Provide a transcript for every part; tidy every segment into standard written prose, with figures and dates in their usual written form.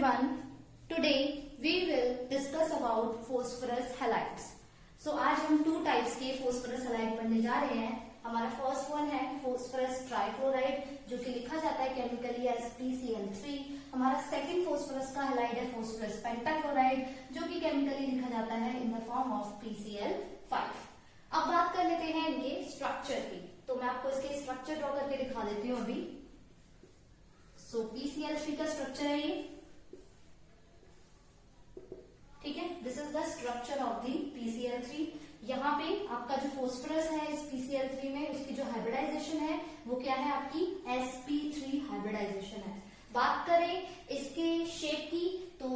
everyone. Today we will discuss about phosphorus halides. So आज हम two types के phosphorus halide पढ़ने जा रहे हैं. हमारा फर्स्ट वन है phosphorus ट्राइक्लोराइड जो कि लिखा जाता है केमिकली एज PCl3. हमारा सेकंड phosphorus का halide है phosphorus पेंटाक्लोराइड जो कि केमिकली लिखा जाता है in the form of PCl5. अब बात कर लेते हैं इनके स्ट्रक्चर की. तो मैं आपको इसके स्ट्रक्चर ड्रॉ करके दिखा देती हूँ अभी. सो PCl3 का स्ट्रक्चर है ये, ठीक है. This is the structure of the PCl3. यहाँ पे आपका जो फोस्फरस है इस PCl3 में उसकी जो हाइब्रिडाइजेशन है वो क्या है, आपकी sp3 हाइब्रिडाइजेशन है. बात करें इसके शेप की तो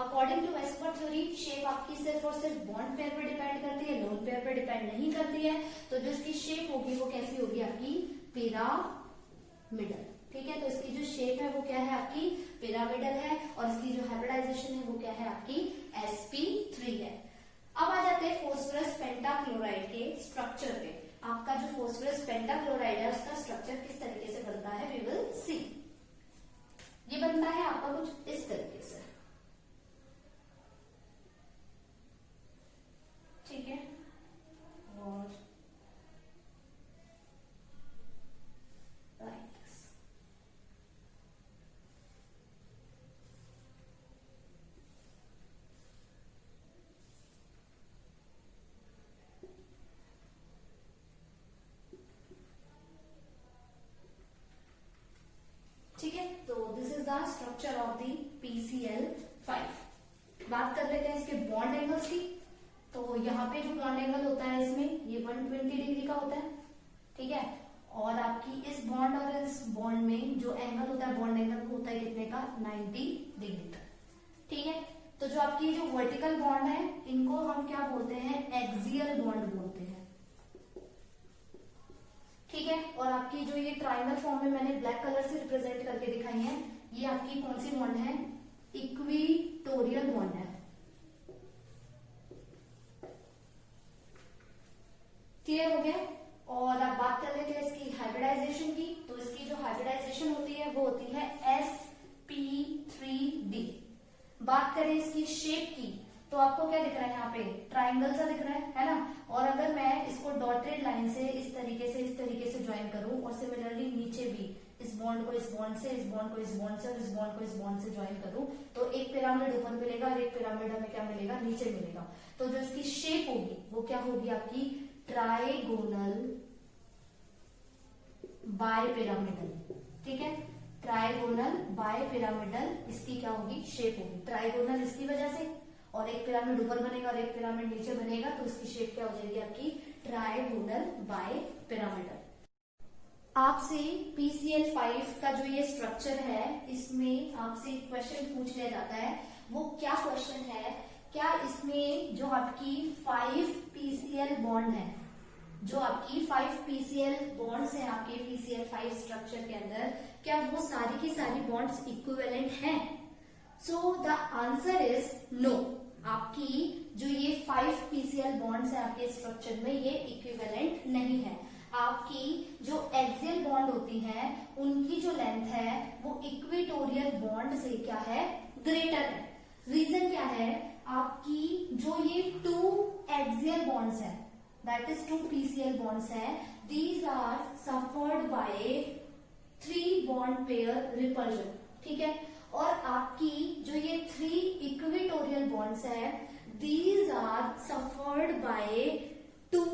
according to VSEPR theory shape आपकी सिर्फ और सिर्फ बॉन्ड पेयर पर डिपेंड करती है, लोन पेयर पर डिपेंड नहीं करती है. तो जो इसकी शेप होगी वो कैसी होगी, आपकी पिरामिडल. ठीक है, तो इसकी जो शेप है वो क्या है, आपकी पिरामिडल है. और इसकी जो हाइब्रिडाइजेशन है वो क्या है, आपकी sp3 है. अब आ जाते हैं फोस्फरस पेंटाक्लोराइड के स्ट्रक्चर पे. आपका जो फोस्फरस पेंटाक्लोराइड है उसका स्ट्रक्चर किस तरीके से बनता है, वी विल सी. ये बनता है आपका कुछ इस तरीके से, ठीक है. और ठीक है. तो this is the structure of the PCl5. बात कर लेते हैं इसके बॉन्ड एंगल्स की. तो यहाँ पे जो बॉन्ड एंगल होता है इसमें ये 120 डिग्री का होता है, ठीक है. और आपकी इस बॉन्ड और इस बॉन्ड में जो एंगल होता है बॉन्ड एंगल वो होता है कितने का, 90 डिग्री का, ठीक है. तो जो आपकी जो वर्टिकल बॉन्ड है इनको हम क्या बोलते हैं, एक्सियल बॉन्ड बोलते हैं, ठीक है. और आपकी जो ये ट्रायंगल फॉर्म में मैंने ब्लैक कलर से रिप्रेजेंट करके दिखाई है, ये आपकी कौन सी बॉन्ड है, इक्विटोरियल बॉन्ड है. क्लियर हो गया. और अब बात कर लेते हैं इसकी हाइब्रिडाइजेशन की. तो इसकी जो हाइब्रिडाइजेशन होती है वो होती है sp3d. बात करें इसकी शेप की तो आपको क्या दिख रहा है, यहाँ पे ट्राइंगल सा दिख रहा है ना. और अगर मैं इसको डॉटेड लाइन से इस तरीके से ज्वाइन करूं और सिमिलरली नीचे भी इस बॉन्ड को इस बॉन्ड से, इस बॉन्ड को इस बॉन्ड से और इस बॉन्ड को इस बॉन्ड से ज्वाइन करूं तो एक पिरामिड ऊपर मिलेगा और एक पिरामिड हमें क्या मिलेगा, नीचे मिलेगा. तो जो इसकी शेप होगी वो क्या होगी, आपकी ट्राइगोनल बाय पिरामिडल, ठीक है. ट्राइगोनल बाय पिरामिडल इसकी क्या होगी, शेप होगी. ट्राइगोनल इसकी वजह से, और एक पिरामिड ऊपर बनेगा और एक पिरामिड नीचे बनेगा तो इसकी शेप क्या हो जाएगी, आपकी ट्राइगोनल बाय पिरामिडल. आपसे PCl5 का जो ये स्ट्रक्चर है इसमें आपसे एक क्वेश्चन पूछ लिया जाता है. वो क्या क्वेश्चन है, क्या इसमें जो आपकी 5 PCl बॉन्ड है, जो आपकी 5 PCl बॉन्ड्स हैं आपके PCl5 स्ट्रक्चर के अंदर, क्या वो सारी की सारी बॉन्ड्स इक्विवेलेंट हैं? So the answer is no. आपकी जो ये 5 PCl बॉन्ड्स है आपके स्ट्रक्चर में ये इक्विवेलेंट नहीं है. आपकी जो एक्सियल बॉन्ड होती है उनकी जो लेंथ है वो इक्वेटोरियल बॉन्ड से क्या है, ग्रेटर है. रीजन क्या है, आपकी जो ये 2 एक्सियल बॉन्ड्स है, दैट इज 2 PCl बॉन्ड्स है, these are suffered by 3 bond pair repulsion, ठीक है. और आपकी जो ये 3 इक्वेटोरियल बॉन्ड्स है these are suffered by 2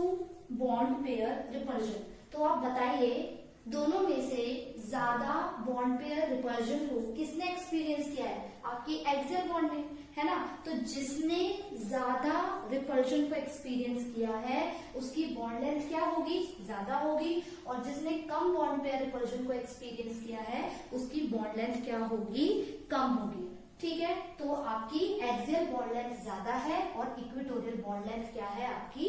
bond pair repulsion. तो आप बताइए दोनों में से ज्यादा बॉन्ड पेयर रिपल्जन को किसने एक्सपीरियंस किया है, आपकी एक्सियल बॉन्ड ने, है ना. तो जिसने ज्यादा रिपल्जन को एक्सपीरियंस किया है उसकी बॉन्ड लेंथ क्या होगी, ज्यादा होगी. और जिसने कम बॉन्ड पेयर रिपल्जन को एक्सपीरियंस किया है उसकी बॉन्ड लेंथ क्या होगी, कम होगी, ठीक है. तो आपकी एक्सियल बॉन्ड लेंथ ज्यादा है और इक्वेटोरियल बॉन्ड लेंथ क्या है, आपकी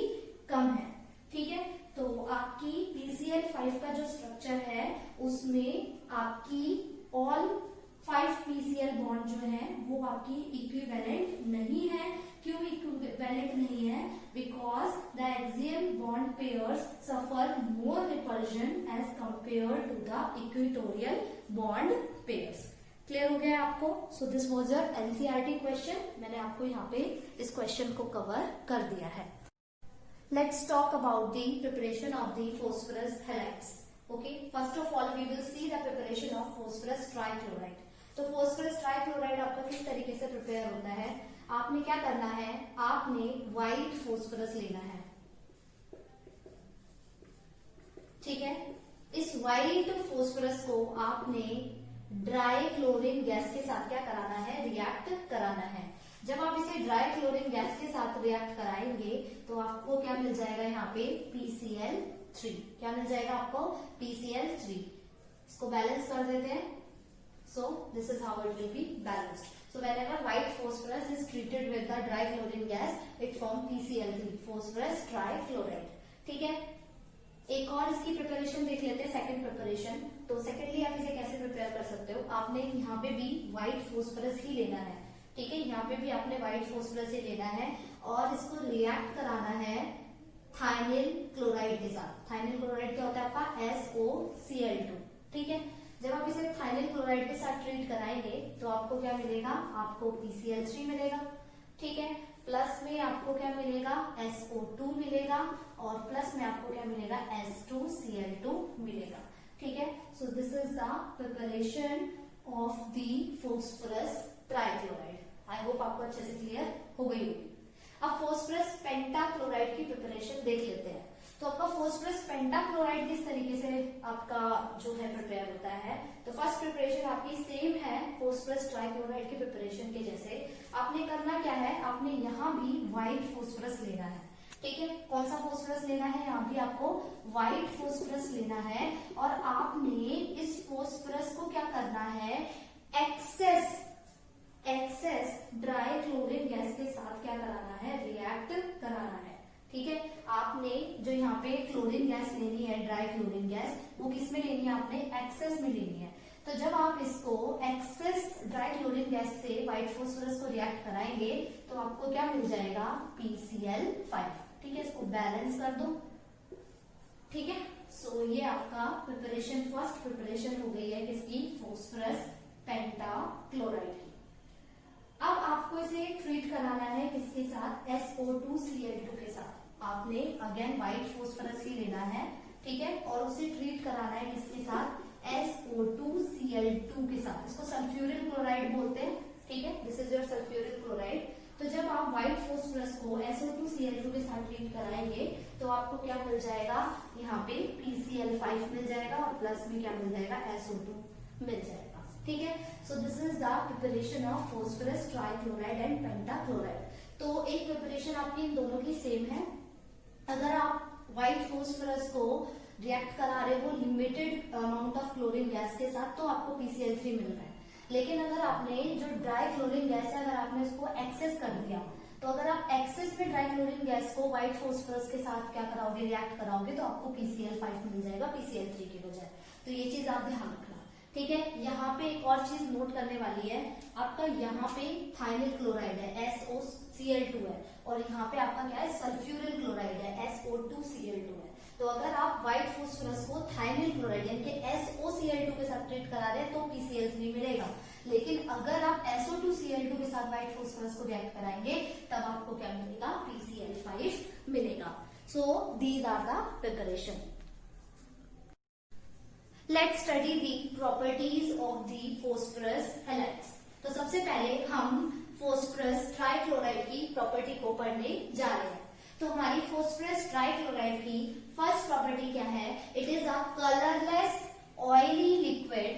कम है, ठीक है. तो आपकी PCl5 का जो स्ट्रक्चर है उसमें आपकी ऑल 5 PCl बॉन्ड जो है वो आपकी इक्विवेलेंट नहीं है. क्यों इक्विवेलेंट नहीं है, because the axial bond pairs suffer more repulsion as compare to the equatorial bond pairs. Clear हो गया आपको? So this was your NCERT question. मैंने आपको यहाँ पे इस क्वेश्चन को कवर कर दिया है। Let's talk about the preparation of the phosphorus halides. Okay, first of all we will see the preparation of phosphorus trichloride. तो फॉस्फरस ट्राइक्लोराइड आपका किस तरीके से प्रिपेयर होता है? आपने क्या करना है, आपने व्हाइट फॉस्फरस लेना है, ठीक है। इस व्हाइट फॉस्फरस को आपने ड्राई क्लोरीन गैस के साथ क्या कराना है, रिएक्ट कराना है। जब आप इसे ड्राई क्लोरीन गैस के साथ रिएक्ट कराएंगे तो आपको क्या मिल जाएगा, यहाँ पे PCl3। क्या मिल जाएगा आपको? PCl3। इसको बैलेंस कर देते हैं। So this is how it will be balanced. So whenever white phosphorus is treated with the dry chlorine gas, it forms PCl3, phosphorus trichloride। ठीक है, एक और इसकी प्रिपरेशन देख लेते हैं, सेकंड प्रिपरेशन। तो सेकेंडली आप इसे कैसे प्रिपेयर कर सकते हो, आपने यहाँ पे भी व्हाइट फॉस्फरस ही लेना है, ठीक है। यहाँ पे भी आपने व्हाइट फॉस्फरस ही लेना है और इसको रिएक्ट कराना है थाइनिल क्लोराइड के साथ। थाइनिल क्लोराइड क्या होता है आपका? SOCl2, ठीक है। जब आप इसे थाइनिल क्लोराइड के साथ ट्रीट कराएंगे तो आपको क्या मिलेगा, आपको PCl3 मिलेगा, ठीक है। प्लस में आपको क्या मिलेगा, SO2 मिलेगा और प्लस में आपको क्या मिलेगा, S2Cl2 मिलेगा, ठीक है। So this is the preparation of the phosphorus trichloride. I hope आपको अच्छे से क्लियर हो गई होगी। अब फॉस्फरस पेंटाक्लोराइड की प्रिपरेशन देख लेते हैं। तो आपका फॉस्फरस पेंटाक्लोराइड किस तरीके से आपका जो है प्रिपेयर होता है? तो फर्स्ट प्रिपरेशन आपकी सेम है फॉस्फरस ट्राइक्लोराइड की प्रिपरेशन के जैसे। आपने करना क्या है, आपने यहाँ भी व्हाइट फॉस्फरस लेना है, ठीक है। कौन सा फॉस्फरस लेना है? यहाँ भी आपको व्हाइट फॉस्फरस लेना है और आपने इस फॉस्फरस को क्या करना है, एक्सेस ड्राई क्लोरीन गैस के साथ क्या कराना है, रिएक्ट कराना है, ठीक है। आपने जो यहाँ पे क्लोरीन गैस लेनी है, ड्राई क्लोरीन गैस, वो किस में लेनी है, आपने एक्सेस में लेनी है। तो जब आप इसको एक्सेस ड्राई क्लोरीन गैस से व्हाइट फॉस्फरस को रिएक्ट कराएंगे तो आपको क्या मिल जाएगा, PCl5, ठीक है। इसको बैलेंस कर दो, ठीक है। सो ये आपका प्रिपरेशन, फर्स्ट प्रिपरेशन हो गई है किसकी, फॉस्फरस पेंटाक्लोराइड की। अब आपको इसे ट्रीट कराना है किसके साथ, SO2Cl2 के साथ। आपने अगेन व्हाइट फॉस्फरस ही लेना है, ठीक है, और उसे ट्रीट कराना है किसके साथ, SO2Cl2 के साथ। इसको सल्फ्यूरिल क्लोराइड बोलते हैं, ठीक है। This is your sulphuryl chloride. तो जब आप व्हाइट फॉस्फरस को SO2Cl2 के साथ ट्रीट कराएंगे तो आपको क्या मिल जाएगा, यहाँ पे PCl5 मिल जाएगा और प्लस में क्या मिल जाएगा, SO2 मिल जाएगा, ठीक है। So this is the preparation of phosphorus trichloride and pentachloride. तो एक प्रिपरेशन आपकी इन दोनों की सेम है। अगर आप व्हाइट फॉस्फरस को रिएक्ट करा रहे हो limited amount of chlorine gas के साथ तो आपको PCl3 मिल रहा है। लेकिन अगर आपने जो ड्राई क्लोरीन गैस है, अगर आपने उसको एक्सेस कर दिया, तो अगर आप एक्सेस में ड्राई क्लोरीन गैस को व्हाइट फॉस्फरस के साथ क्या कराओगे, रिएक्ट कराओगे, तो आपको PCl5 मिल जाएगा PCl3 की बजाय। तो ये चीज आप ध्यान रखना, ठीक है। यहाँ पे एक और चीज नोट करने वाली है, आपका यहाँ पे थाइनिल क्लोराइड है, SOCl2 है, और यहाँ पे आपका क्या है, सल्फ्यूरिल क्लोराइड है, SO2Cl2 है। तो अगर आप व्हाइट फॉस्फरस को थाइनिल क्लोराइड यानी कि SOCl2 के साथ ट्रीट करा रहे हैं तो PCl3 मिलेगा। लेकिन अगर आप SO2Cl2 के साथ व्हाइट फॉस्फरस को रिएक्ट कराएंगे तब आपको क्या मिलेगा, PCl5 मिलेगा। So these are the preparation. Let's study the properties of the phosphorus halides. तो सबसे पहले हम फॉस्फरस ट्राइक्लोराइड की प्रॉपर्टी को पढ़ने जा रहे हैं। तो हमारी फॉस्फरस ट्राइक्लोराइड की फर्स्ट प्रॉपर्टी क्या है, it is a colourless oily liquid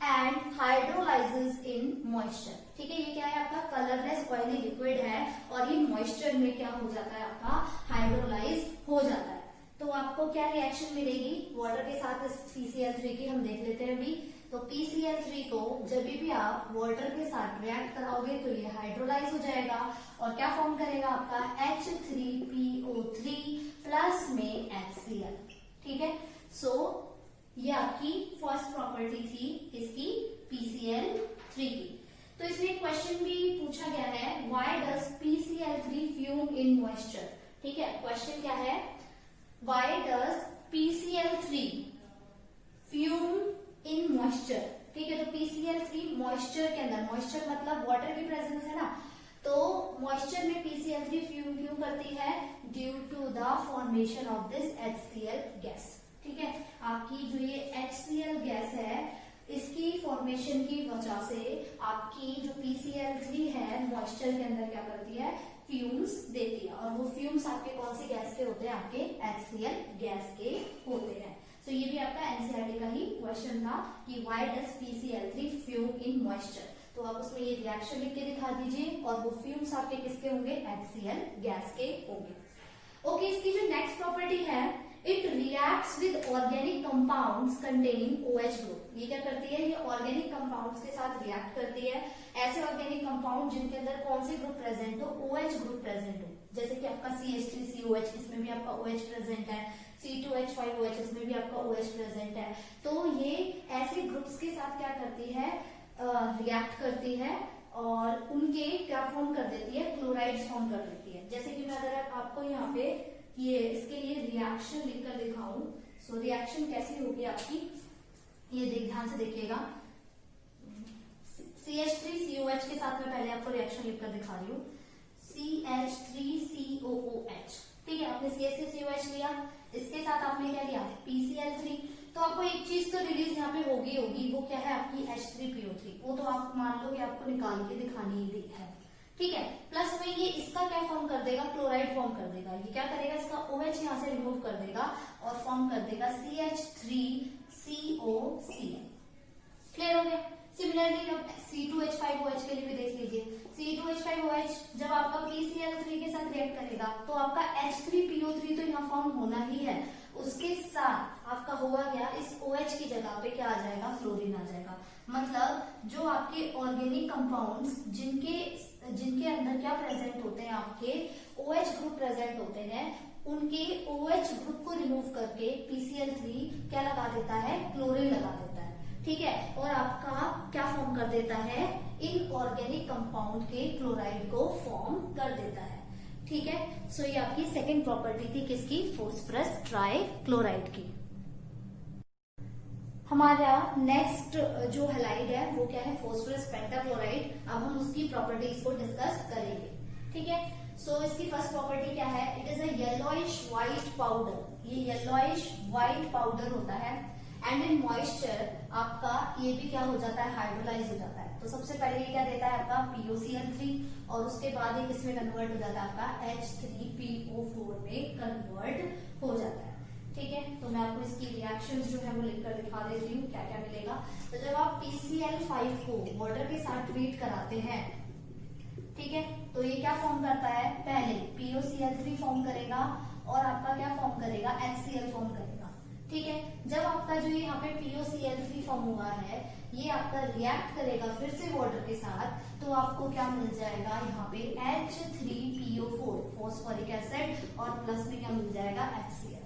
and hydrolyses in moisture, ठीक है। ये क्या है, आपका कलरलेस ऑयली लिक्विड है और ये मॉइस्चर में क्या हो जाता है, आपका हाइड्रोलाइज हो जाता है। तो आपको क्या रिएक्शन मिलेगी वाटर के साथ इस PCl3 की, हम देख लेते हैं अभी। तो PCl3 को जब भी आप वाटर के साथ रिएक्ट कराओगे तो ये हाइड्रोलाइज हो जाएगा और क्या फॉर्म करेगा, आपका H3PO3 प्लस में HCl, ठीक है। सो ये आपकी फर्स्ट प्रॉपर्टी थी इसकी PCl3 की। तो इसमें क्वेश्चन भी पूछा गया है, why does PCl3 fume in moisture, ठीक है। क्वेश्चन क्या है, why does PCl3 fume in moisture? ठीक है। तो PCl3 मॉइस्चर के अंदर, मॉइस्चर मतलब वाटर की प्रेजेंस है ना, तो मॉइस्चर में PCl3 फ्यूम क्यों करती है? Due to the formation of this HCl gas. ठीक है, आपकी जो ये HCl गैस है इसकी फॉर्मेशन की वजह से आपकी जो PCl3 है मॉइस्चर के अंदर क्या करती है? फ्यूम्स देती है, और वो फ्यूम्स आपके कौन सी गैस के होते हैं? आपके HCl गैस के होते हैं। तो ये भी आपका एनसीईआरटी का ही क्वेश्चन था कि why does PCl3 fume in moisture. तो आप उसमें ये रिएक्शन लिख के दिखा दीजिए, और वो फ्यूम्स आपके किसके होंगे? HCl गैस के होंगे। ओके, इसकी जो नेक्स्ट प्रॉपर्टी है, it reacts with organic compounds containing OH group. ये क्या करती है? ये ऑर्गेनिक कंपाउंड्स के साथ रिएक्ट करती है। ऐसे ऑर्गेनिक कंपाउंड जिनके अंदर कौन से ग्रुप प्रेजेंट हो? OH ग्रुप प्रेजेंट हो। जैसे कि आपका CH3COH, इसमें भी आपका OH प्रेजेंट है। C2H5OH, इसमें भी आपका OH प्रेजेंट है। तो ये ऐसे ग्रुप्स के साथ क्या करती है? रिएक्ट करती है, और उनके क्या फॉर्म कर देती है? क्लोराइड्स फॉर्म कर देती है। जैसे कि मैं अगर आपको यहाँ पे ये इसके लिए रिएक्शन लिखकर दिखाऊं, सो रिएक्शन कैसी होगी आपकी, ये ध्यान से देखिएगा। CH3COH के साथ मैं पहले आपको रिएक्शन लिखकर दिखा रही हूँ। CH3COOH, ठीक है, आपने CH3COH लिया, इसके साथ आपने क्या लिया? PCl3। तो आपको एक चीज तो रिलीज यहाँ पे होगी, वो क्या है? आपकी H3PO3। वो तो आप मान लो कि आपको निकाल के दिखानी ही है, ठीक है। प्लस में ये इसका क्या फॉर्म कर देगा? क्लोराइड फॉर्म कर देगा। ये क्या करेगा? इसका OH यहाँ से रिमूव कर देगा और फॉर्म कर देगा CH3COCl। क्लियर हो गया? सिमिलरली अब C2H5OH के लिए भी देख लीजिए। C2H5OH जब आपका PCl3 के साथ रिएक्ट करेगा तो आपका H3PO3 तो यहाँ फॉर्म होना ही है, उसके साथ आपका होगा क्या? इस OH की जगह पे क्या आ जाएगा? फ्लोरीन आ जाएगा। मतलब जो आपके ऑर्गेनिक कंपाउंड्स जिनके अंदर क्या प्रेजेंट होते हैं? आपके OH ग्रुप प्रेजेंट होते हैं, उनके OH ग्रुप को रिमूव करके PCl3 क्या लगा देता है? क्लोरीन लगा देता है, ठीक है। और आपका क्या फॉर्म कर देता है? इनऑर्गेनिक कंपाउंड के क्लोराइड को फॉर्म कर देता है, ठीक है। सो ये आपकी सेकेंड प्रॉपर्टी थी किसकी? फॉस्फरस ट्राइक्लोराइड की। हमारा नेक्स्ट जो हैलाइड है वो क्या है? Phosphorus pentachloride. अब हम उसकी प्रॉपर्टीज को डिस्कस करेंगे, ठीक है। सो इसकी फर्स्ट प्रॉपर्टी क्या है? It is a yellowish white powder. ये येलोइश व्हाइट पाउडर होता है, एंड इन मॉइस्चर आपका ये भी क्या हो जाता है? हाइड्रोलाइज हो जाता है। तो सबसे पहले ये क्या देता है? आपका POCl3, और उसके बाद ये किसमें कन्वर्ट हो जाता है? आपका H3PO4 में कन्वर्ट हो जाता है, ठीक है। तो मैं आपको इसकी रिएक्शंस जो है वो लिखकर दिखा देती हूँ क्या क्या मिलेगा। तो जब आप PCl5 को वाटर के साथ ट्रीट कराते हैं, ठीक है, तो ये क्या फॉर्म करता है? पहले POCl3 फॉर्म करेगा, और आपका क्या फॉर्म करेगा? HCl फॉर्म करेगा, ठीक है। जब आपका जो यहाँ पे POCl3 फॉर्म हुआ है, ये आपका रिएक्ट करेगा फिर से वाटर के साथ, तो आपको क्या मिल जाएगा? यहाँ पे H3PO4 फॉस्फोरिक एसिड, और प्लस में क्या मिल जाएगा? HCl,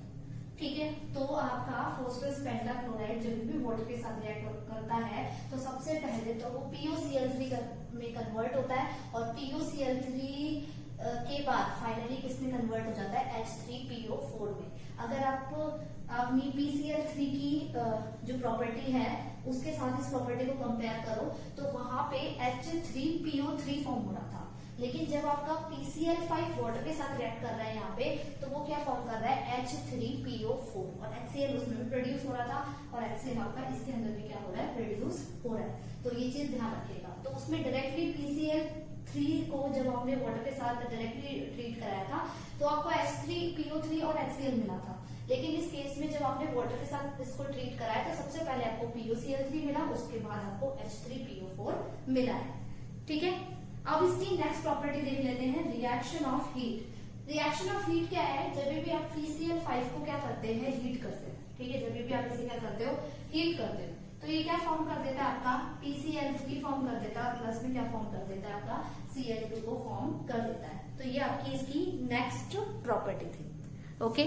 ठीक है। तो आपका फॉस्फरस पेंटाक्लोराइड जब भी वाटर के साथ रिएक्ट करता है तो सबसे पहले तो वो POCl3 में कन्वर्ट होता है, और POCl3 के बाद फाइनली किसमें कन्वर्ट हो जाता है? H3PO4 में। अगर आप अपनी PCl3 की जो प्रॉपर्टी है उसके साथ इस प्रॉपर्टी को कंपेयर करो तो वहां पे H3PO3 फॉर्म हो रहा था, लेकिन जब आपका PCl5 वाटर के साथ रिएक्ट कर रहा है यहाँ पे, तो वो क्या फॉर्म कर रहा है? H3PO4, और HCl उसमें भी प्रोड्यूस हो रहा था, और HCl आपका इसके अंदर भी क्या हो रहा है? प्रोड्यूस हो रहा है। तो ये चीज ध्यान रखिएगा। तो उसमें डायरेक्टली PCl3 को जब आपने वाटर के साथ डायरेक्टली ट्रीट कराया था तो आपको H3PO3 और HCl मिला था, लेकिन इस केस में जब आपने वाटर के साथ इसको ट्रीट कराया तो सबसे पहले आपको POCl3 मिला, उसके बाद आपको H3PO4 मिला है, ठीक है। अब इसकी नेक्स्ट प्रॉपर्टी देख लेते हैं, reaction of heat. Reaction of heat क्या है? जब भी आप PCl5 को क्या करते हैं? हीट करते हैं, ठीक है। जब भी आप इसे क्या करते हो? हीट करते हो, तो ये क्या फॉर्म कर देता है? आपका PCl3 फॉर्म कर देता है, और प्लस में क्या फॉर्म कर देता है? आपका Cl2 को फॉर्म कर देता है। तो ये आपकी इसकी नेक्स्ट प्रॉपर्टी थी, ओके।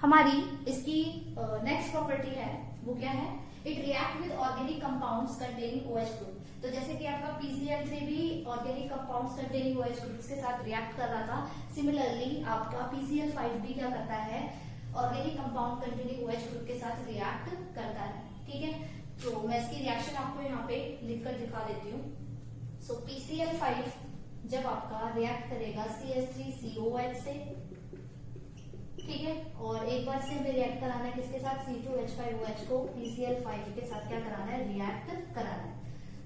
हमारी इसकी नेक्स्ट प्रॉपर्टी है वो क्या है? It react with organic compounds containing OH group. तो जैसे कि आपका PCl3 भी organic compounds containing OH groups के साथ रिएक्ट कर रहा था, सिमिलरली आपका PCl5 भी क्या करता है? Organic compound containing OH group के साथ रिएक्ट करता है, ठीक है। तो मैं इसकी रिएक्शन आपको यहाँ पे लिखकर दिखा देती हूँ। सो PCl5 जब आपका रिएक्ट करेगा CH3COH से, ठीक है, और एक बार से हमें रिएक्ट कराना है किसके साथ, C2H5OH को PCl5 के साथ क्या कराना है, रिएक्ट कराना है।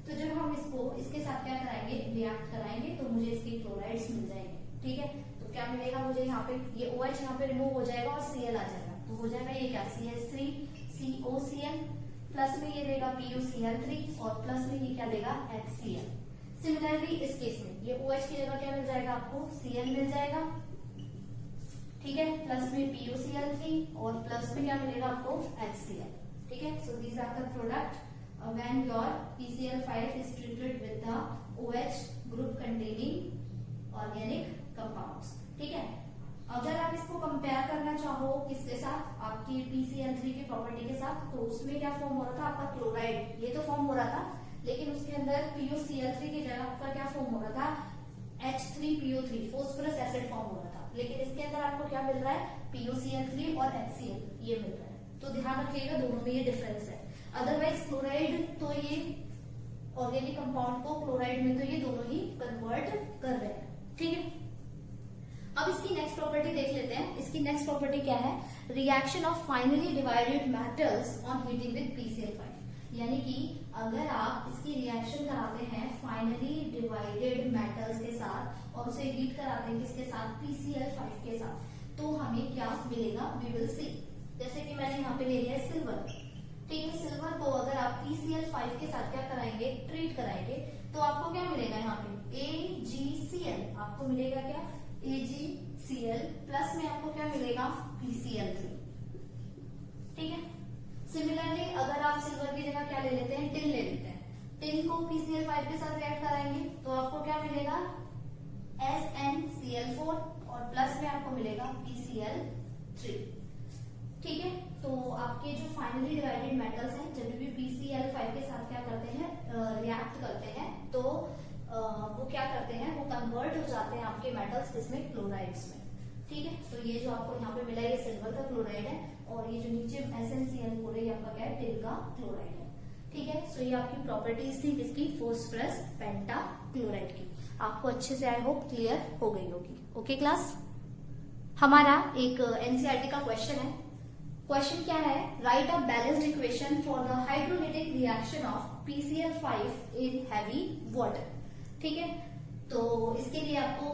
तो जब हम इसको इसके साथ क्या कराएंगे, रिएक्ट कराएंगे, तो मुझे इसकी क्लोराइड्स मिल जाएंगे, ठीक है। तो क्या मिलेगा मुझे यहाँ पे, ये OH यहाँ पे रिमूव हो जाएगा और Cl आ जाएगा, तो हो जाएगा ये क्या, CH3COCl, प्लस में ये देगा PuCl3 और प्लस में ये क्या देगा, HCl। सिमिलरली इस केस में ये OH की जगह क्या मिल जाएगा आपको, Cl मिल जाएगा, ठीक है, प्लस में PuCl3 और प्लस में क्या मिलेगा आपको, HCl, ठीक है। So these are the product when your PCl5 is treated with the OH group containing organic compounds, ठीक है। अगर आप इसको कंपेयर करना चाहो किसके साथ, आपकी PCl3 की प्रॉपर्टी के साथ, तो उसमें क्या फॉर्म हो रहा था आपका, क्लोराइड, ये तो फॉर्म हो रहा था, लेकिन उसके अंदर PuCl3 की जगह आपका क्या फॉर्म हो रहा था, H3PO3 फॉस्फोरस एसिड फॉर्म हो रहा था। लेकिन इसके अंदर आपको क्या मिल रहा है, PuCl3 और HCl ये मिल रहा है। तो ध्यान रखिएगा दोनों में ये डिफरेंस है। अदरवाइज क्लोराइड तो ये ऑर्गेनिक कंपाउंड को क्लोराइड में तो ये दोनों ही कन्वर्ट कर रहे हैं, ठीक है। अब इसकी नेक्स्ट प्रॉपर्टी देख लेते हैं। इसकी नेक्स्ट प्रॉपर्टी क्या है, reaction of finally divided metals on heating with PCl5। यानी कि अगर आप इसकी रिएक्शन कराते हैं फाइनली डिवाइडेड मेटल्स के साथ और उसे हीट कराते हैं किसके साथ, PCl5 के साथ, तो हमें क्या मिलेगा, वी विल सी। जैसे कि मैंने यहाँ पे ले लिया है सिल्वर, ठीक है। सिल्वर को अगर आप PCl5 के साथ क्या कराएंगे, ट्रीट कराएंगे, तो आपको क्या मिलेगा यहाँ पे, AgCl, आपको मिलेगा क्या, AgCl, प्लस में आपको क्या मिलेगा, PCl3, ठीक है। सिमिलरली अगर आप सिल्वर की जगह क्या ले लेते हैं, टिन ले लेते हैं, टिन को PCl5 के साथ रिएक्ट कराएंगे तो आपको क्या मिलेगा, SnCl4 और प्लस में आपको मिलेगा PCl3, ठीक है। तो आपके जो फाइनली डिवाइडेड मेटल्स हैं जब भी PCl5 के साथ क्या करते हैं, रिएक्ट करते हैं, तो वो क्या करते हैं, वो कन्वर्ट हो जाते हैं आपके मेटल्स इसमें, क्लोराइड्स में, ठीक है। तो ये जो आपको यहाँ पे मिला ये सिल्वर का क्लोराइड है और ये जो नीचे SnCl4 है ये आपका क्या है, टिन का क्लोराइड है, ठीक है। सो ये आपकी प्रॉपर्टीज थी किसकी, फॉस्फोरस पेंटा क्लोराइड की। आपको अच्छे से आई होप क्लियर हो गई होगी। ओके क्लास, हमारा एक एनसीईआरटी का क्वेश्चन है। क्वेश्चन क्या है, right a balanced equation for the hydrolytic reaction of PCl5 in heavy water, ठीक है। तो इसके लिए आपको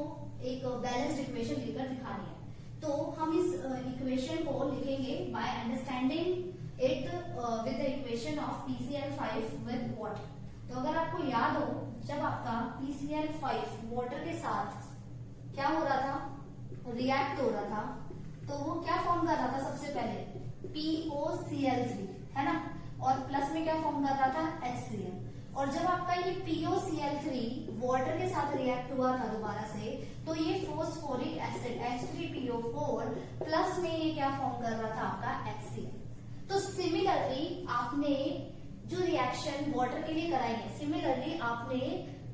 एक बैलेंस्ड इक्वेशन लिखकर दिखानी है। तो हम इस इक्वेशन को लिखेंगे by understanding it with the equation of PCl5 with water. तो अगर आपको याद हो, जब आपका PCl5 वाटर के साथ क्या हो रहा था, रिएक्ट हो रहा था, तो वो क्या फॉर्म कर रहा था, सबसे पहले POCl3, है ना, और प्लस में क्या फॉर्म कर रहा था, HCl। और जब आपका ये POCl3 वाटर के साथ रिएक्ट हुआ था दोबारा से, तो ये फोस्फोरिक एसिड H3PO4 प्लस में ये क्या फॉर्म कर रहा था, आपका HCl। तो सिमिलरली आपने जो रिएक्शन वाटर के लिए कराई है, सिमिलरली आपने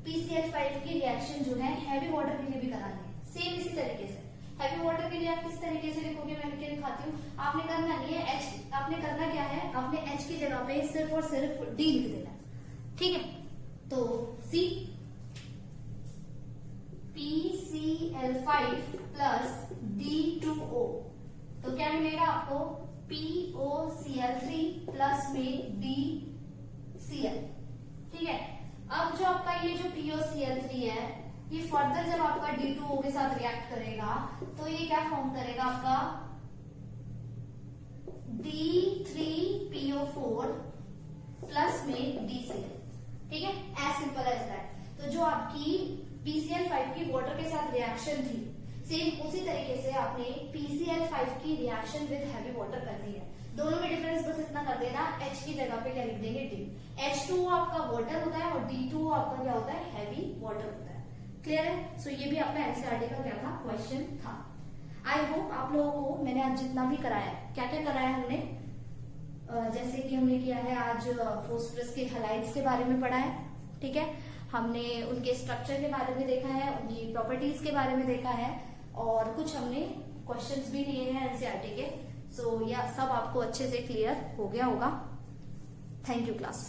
PCl5 की रिएक्शन जो है हैवी वाटर के लिए भी करानी है, सेम इसी तरीके से। हैवी वाटर के लिए आप किस तरीके से लिखोगे, मैं लिख के दिखाती हूँ। आपने करना नहीं है H, आपने करना क्या है, आपने H की जगह पे सिर्फ और सिर्फ D लिख देना, ठीक है। तो C PCl5 प्लस D2O, तो क्या मिलेगा आपको, POCl3 प्लस में DCl, ठीक है। अब जो आपका ये जो POCl3 है, ये फर्दर जब आपका D2O के साथ रिएक्ट करेगा तो ये क्या फॉर्म करेगा, आपका D3PO4 प्लस में DCl, ठीक है, एज सिंपल एज दैट। तो जो आपकी PCl5 की वाटर के साथ रिएक्शन थी, सेम उसी तरीके से आपने PCl5 की रिएक्शन विद हैवी वाटर करनी है। दोनों में डिफरेंस बस इतना कर देना, H की जगह पे क्या लिख देंगे, D। H2O आपका वाटर होता है और D2O आपका क्या होता है, हैवी वाटर होता है। क्लियर है। सो ये भी आपका एनसीईआरटी का क्या था, क्वेश्चन था। आई होप आप लोगों को मैंने आज जितना भी कराया, क्या क्या कराया हमने, जैसे कि हमने किया है आज फॉस्फोरस के हैलाइड्स के बारे में पढ़ा है, ठीक है। हमने उनके स्ट्रक्चर के बारे में देखा है, उनकी प्रॉपर्टीज के बारे में देखा है, और कुछ हमने क्वेश्चंस भी लिए हैं एनसीईआरटी के। सो यह सब आपको अच्छे से क्लियर हो गया होगा। Thank you class.